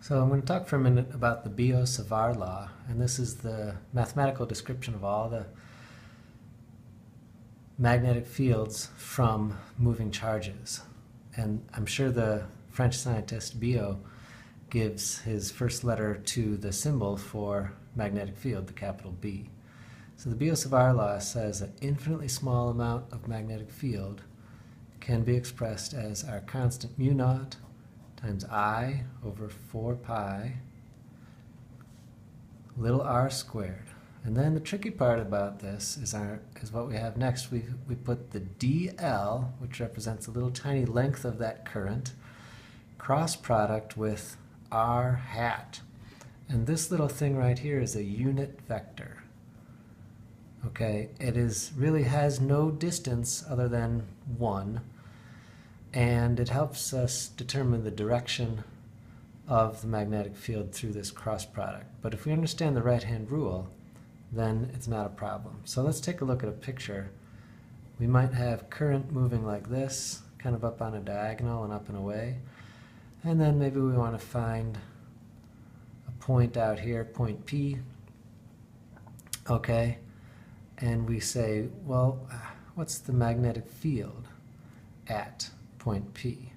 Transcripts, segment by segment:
So I'm going to talk for a minute about the Boot-Savart law, and this is the mathematical description of all the magnetic fields from moving charges. And I'm sure the French scientist Biot gives his first letter to the symbol for magnetic field, the capital B. So the Boot-Savart law says an infinitely small amount of magnetic field can be expressed as our constant mu naught times I over 4 pi little r squared. And then the tricky part about this is what we have next. We put the dl, which represents a little tiny length of that current, cross product with r hat. And this little thing right here is a unit vector. Okay, it really has no distance other than 1. And it helps us determine the direction of the magnetic field through this cross product. But if we understand the right-hand rule, then it's not a problem. So let's take a look at a picture. We might have current moving like this, kind of up on a diagonal and up and away. And then maybe we want to find a point out here, point P. Okay, and we say, well, what's the magnetic field at point P?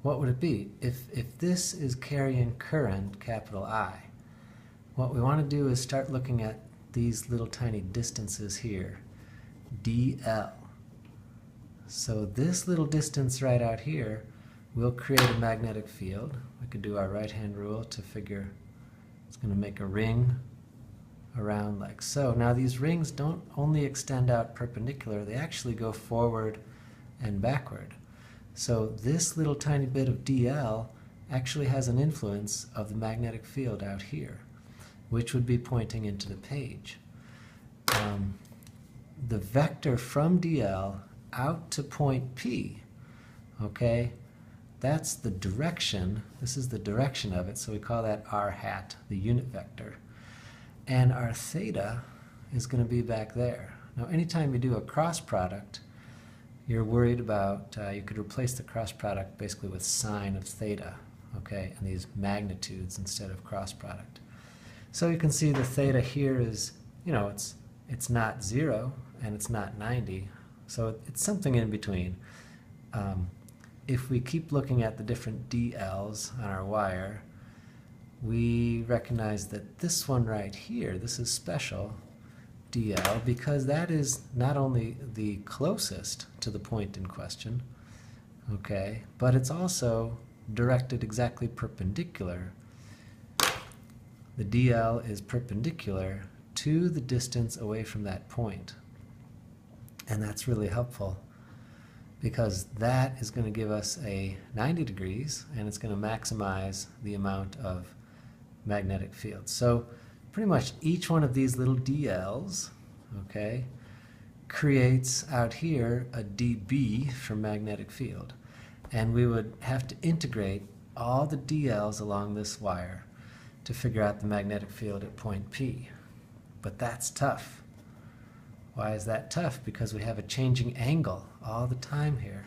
What would it be? If this is carrying current, capital I, what we want to do is start looking at these little tiny distances here, dl. So this little distance right out here will create a magnetic field. We could do our right-hand rule to figure it's going to make a ring around like so. Now these rings don't only extend out perpendicular, they actually go forward and backward. So this little tiny bit of dl actually has an influence of the magnetic field out here, which would be pointing into the page. The vector from dl out to point P, okay, that's the direction. This is the direction of it, so we call that r hat, the unit vector. And our theta is going to be back there. Now anytime you do a cross product, you're worried about, you could replace the cross product basically with sine of theta, okay, and these magnitudes instead of cross product. So you can see the theta here is, it's not 0 and it's not 90, so it's something in between. If we keep looking at the different dl's on our wire, we recognize that this one right here, this is special, dl, because that is not only the closest to the point in question, okay, but it's also directed exactly perpendicular. The dl is perpendicular to the distance away from that point. And that's really helpful because that is going to give us a 90 degrees and it's going to maximize the amount of magnetic field. So pretty much each one of these little dl's, okay, creates out here a dB for magnetic field. And we would have to integrate all the dl's along this wire to figure out the magnetic field at point P. But that's tough. Why is that tough? Because we have a changing angle all the time here.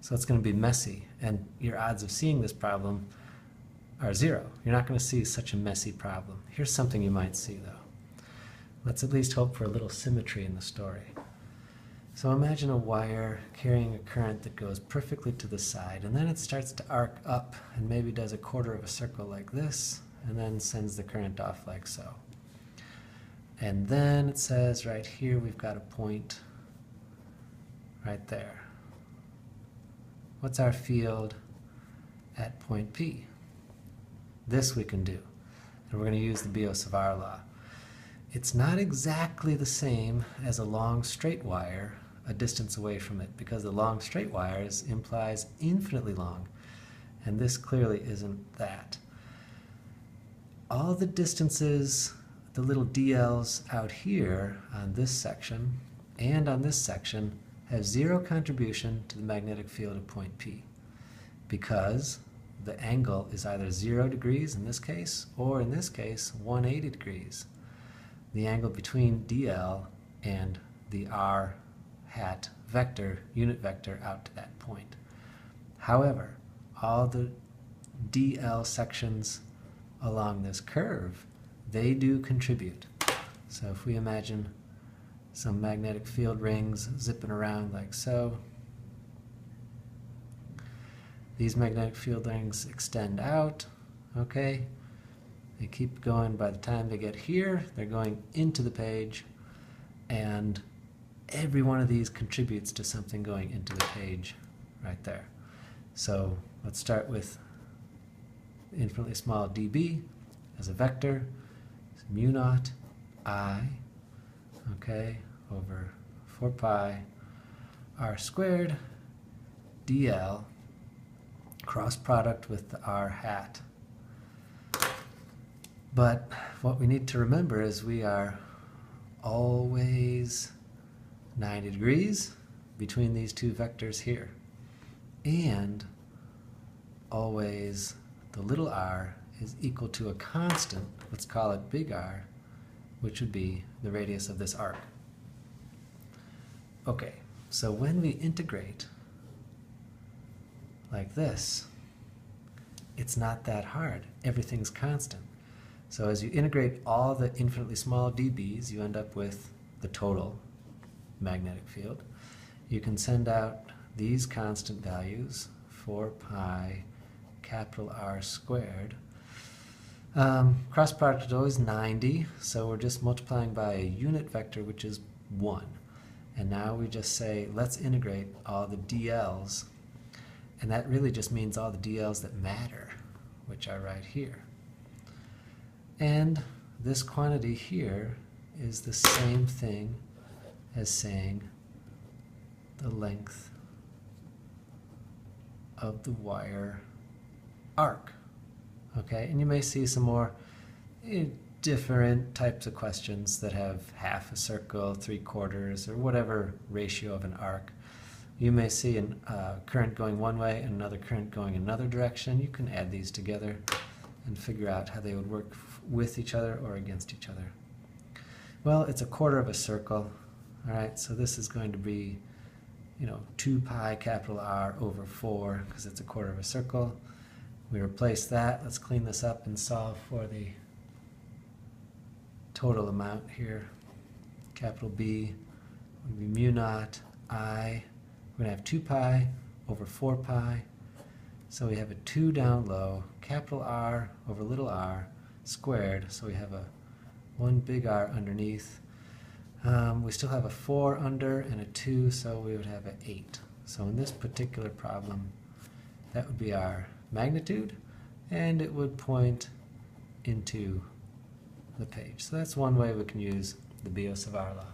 So it's going to be messy, and your odds of seeing this problem are 0. You're not going to see such a messy problem. Here's something you might see, though. Let's at least hope for a little symmetry in the story. So imagine a wire carrying a current that goes perfectly to the side, and then it starts to arc up and maybe does a quarter of a circle like this, and then sends the current off like so. And then it says right here we've got a point right there. What's our field at point P? This we can do, and we're going to use the Boot-Savart law. It's not exactly the same as a long straight wire a distance away from it, because the long straight wires implies infinitely long, and this clearly isn't that. All the distances, the little dl's out here on this section and on this section have 0 contribution to the magnetic field at point P, because the angle is either 0 degrees in this case, or in this case 180 degrees. The angle between dl and the r hat vector, unit vector, out to that point. However, all the dl sections along this curve, they do contribute. So if we imagine some magnetic field rings zipping around like so, these magnetic field rings extend out, okay? They keep going. By the time they get here, they're going into the page, and every one of these contributes to something going into the page right there. So let's start with infinitely small dB as a vector. It's mu naught I, okay, over 4 pi r squared dl, cross product with the r hat. But what we need to remember is we are always 90 degrees between these two vectors here, and always the little r is equal to a constant, let's call it big R, which would be the radius of this arc. Okay, so when we integrate like this, it's not that hard. Everything's constant. So as you integrate all the infinitely small dBs, you end up with the total magnetic field. You can send out these constant values, 4 pi capital R squared. Cross product is always 90, so we're just multiplying by a unit vector, which is 1. And now we just say, let's integrate all the dLs. And that really just means all the dLs that matter, which are right here. And this quantity here is the same thing as saying the length of the wire arc. Okay, and you may see some more different types of questions that have half a circle, 3/4, or whatever ratio of an arc. You may see a current going one way and another current going another direction. You can add these together and figure out how they would work with each other or against each other. Well, it's a quarter of a circle. All right, so this is going to be, 2 pi capital R over 4, because it's a quarter of a circle. We replace that. Let's clean this up and solve for the total amount here. Capital B would be mu naught I. We're going to have 2 pi over 4 pi. So we have a 2 down low, capital R over little r squared. So we have a 1 big R underneath. We still have a 4 under and a 2, so we would have an 8. So in this particular problem, that would be our magnitude, and it would point into the page. So that's one way we can use the Boot-Savart law.